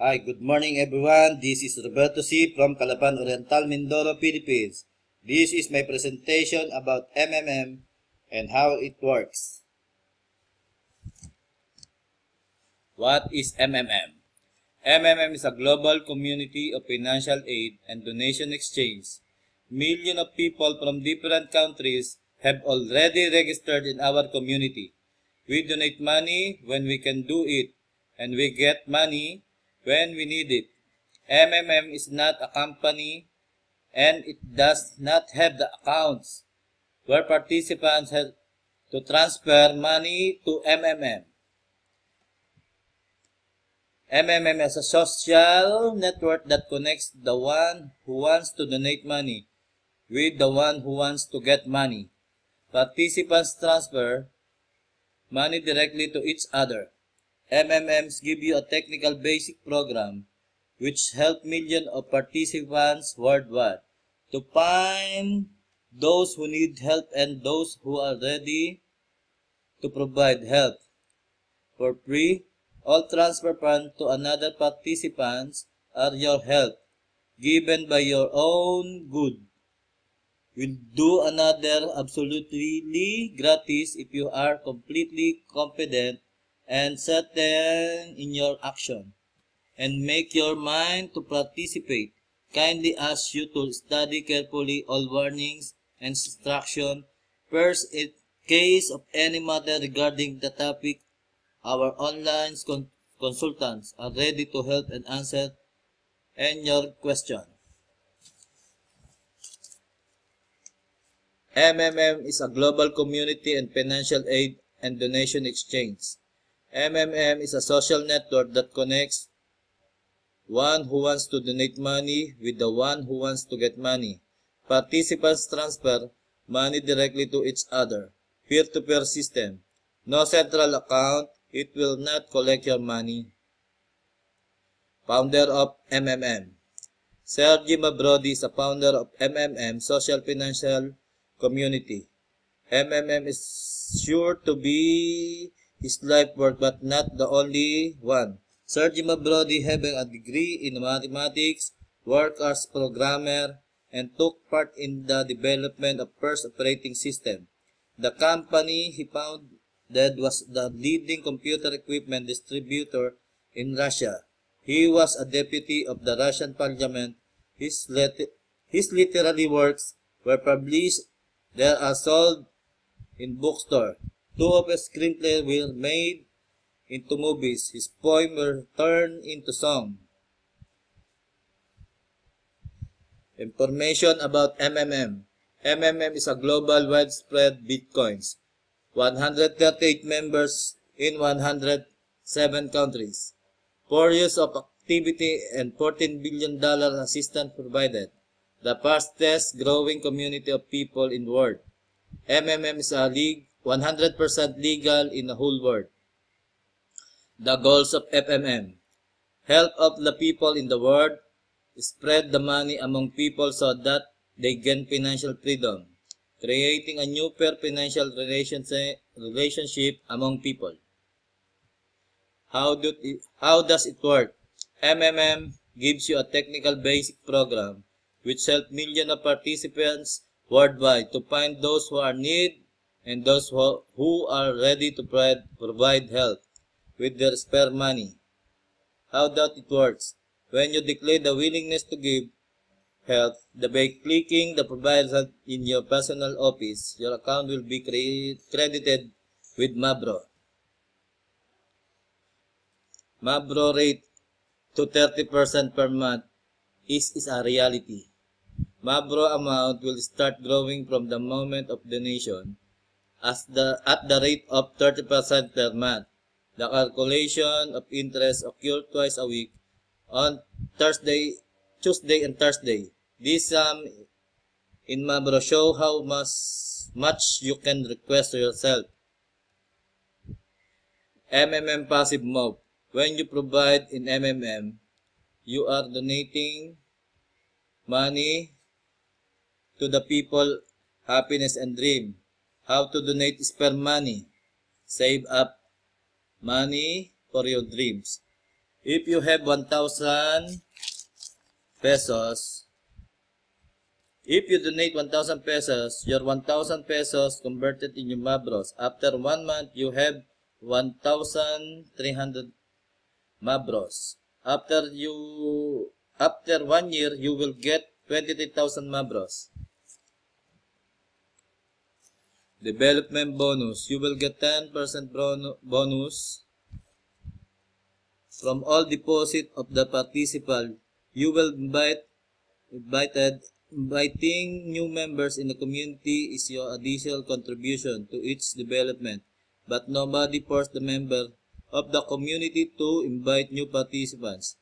Hi, good morning everyone. This is Roberto C. from Calapan Oriental, Mindoro, Philippines. This is my presentation about MMM and how it works. What is MMM? MMM is a global community of financial aid and donation exchange. Millions of people from different countries have already registered in our community. We donate money when we can do it, and we get money when we need it. MMM is not a company, and it does not have the accounts where participants have to transfer money to MMM. MMM is a social network that connects the one who wants to donate money with the one who wants to get money. Participants transfer money directly to each other. MMMs give you a technical basic program which help millions of participants worldwide to find those who need help and those who are ready to provide help. For free, all transfer funds to another participants are your help, given by your own good. Will do another absolutely gratis if you are completely confident and certain in your action, and make your mind to participate. Kindly ask you to study carefully all warnings and instructions. First, in case of any matter regarding the topic, our online consultants are ready to help and answer your question. MMM is a global community and financial aid and donation exchange. MMM is a social network that connects one who wants to donate money with the one who wants to get money. Participants transfer money directly to each other. Peer-to-peer system. No central account. It will not collect your money. Founder of MMM. Sergey Mabrodi is a founder of MMM Social Financial Community. MMM is sure to be his life work but not the only one. Sergey Mabrodi, having a degree in mathematics, worked as programmer, and took part in the development of first operating system. The company he founded was the leading computer equipment distributor in Russia. He was a deputy of the Russian parliament. His literary works were published. They are sold in bookstore. Two of his screenplays were made into movies. His poems were turned into song. Information about MMM. MMM is a global widespread bitcoins. 138 members in 107 countries. 4 years of activity and $14 billion assistance provided. The fastest growing community of people in the world. MMM is a 100% legal in the whole world. The goals of MMM. Help of the people in the world. Spread the money among people so that they gain financial freedom. Creating a new fair financial relationship among people. How does it work? MMM gives you a technical basic program which helps millions of participants worldwide to find those who are in need and those who are ready to provide help with their spare money. How does it works? When you declare the willingness to give help, by clicking the provide help in your personal office, your account will be credited with Mabro. Mabro rate to 30% per month is a reality. Mabro amount will start growing from the moment of donation at the rate of 30% per month. The calculation of interest occurs twice a week on Tuesday and Thursday. This sum in Mabro show how much you can request to yourself. MMM passive mode. When you provide in MMM, you are donating money to the people, happiness and dream. How to donate spare money. Save up money for your dreams. If you have 1,000 pesos, if you donate 1,000 pesos, your 1,000 pesos converted in your Mabros. After 1 month, you have 1,300 Mabros. After 1 year, you will get 23,000 Mabros. Development bonus. You will get 10% bonus from all deposit of the participant. You will inviting new members in the community is your additional contribution to its development, but nobody forced the member of the community to invite new participants.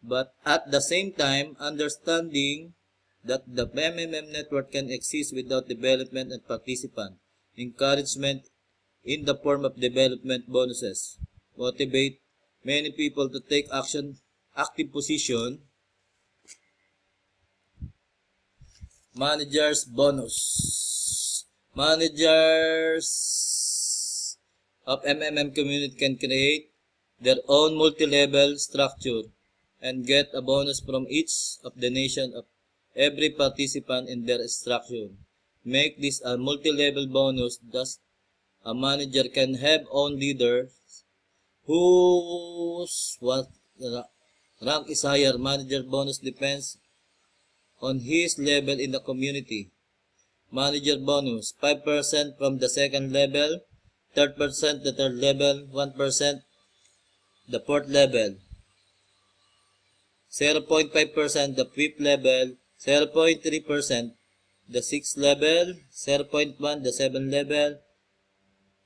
But at the same time, understanding that the MMM network can exist without development and participant encouragement in the form of development bonuses motivate many people to take active position. Managers bonus. Managers of MMM community can create their own multi-level structure and get a bonus from each of the nation of every participant in their structure. Make this a multi-level bonus, thus a manager can have own leaders whose rank is higher. Manager bonus depends on his level in the community. Manager bonus, 5% from the second level, 3% the third level, 1% the fourth level, 0.5% the fifth level, 0.3% the sixth level, 0.1% the seventh level,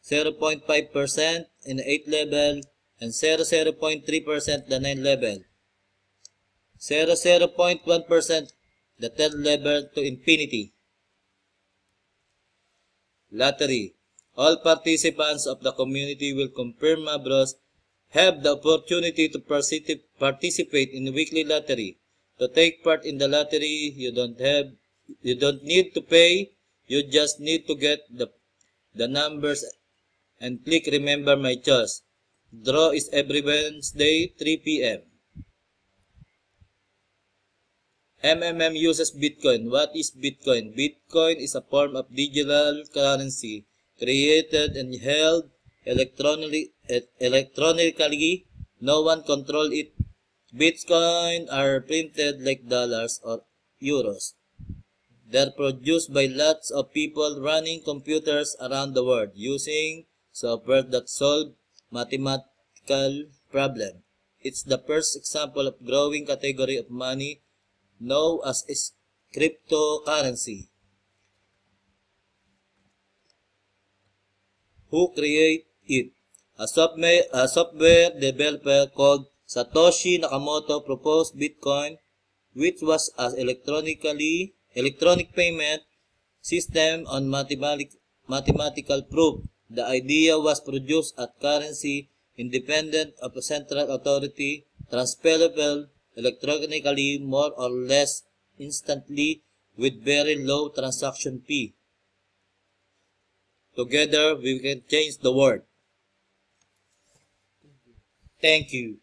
0.5% in the eighth level, and 0.3% the ninth level, 0.1% the 10th level to infinity. Lottery. All participants of the community will confirm Mabros have the opportunity to participate in the weekly lottery. To take part in the lottery, you don't need to pay. You just need to get the numbers and click remember my choice. Draw is every Wednesday 3 p.m. MMM uses Bitcoin. What is Bitcoin? Bitcoin is a form of digital currency created and held electronically. No one controls it. Bitcoin are printed like dollars or euros. They're produced by lots of people running computers around the world using software that solve mathematical problem. It's the first example of growing category of money known as cryptocurrency. Who create it? A software developer called Satoshi Nakamoto proposed Bitcoin, which was an electronic payment system on mathematical proof. The idea was produced as currency independent of a central authority, transferable electronically more or less instantly with very low transaction fee. Together we can change the world. Thank you.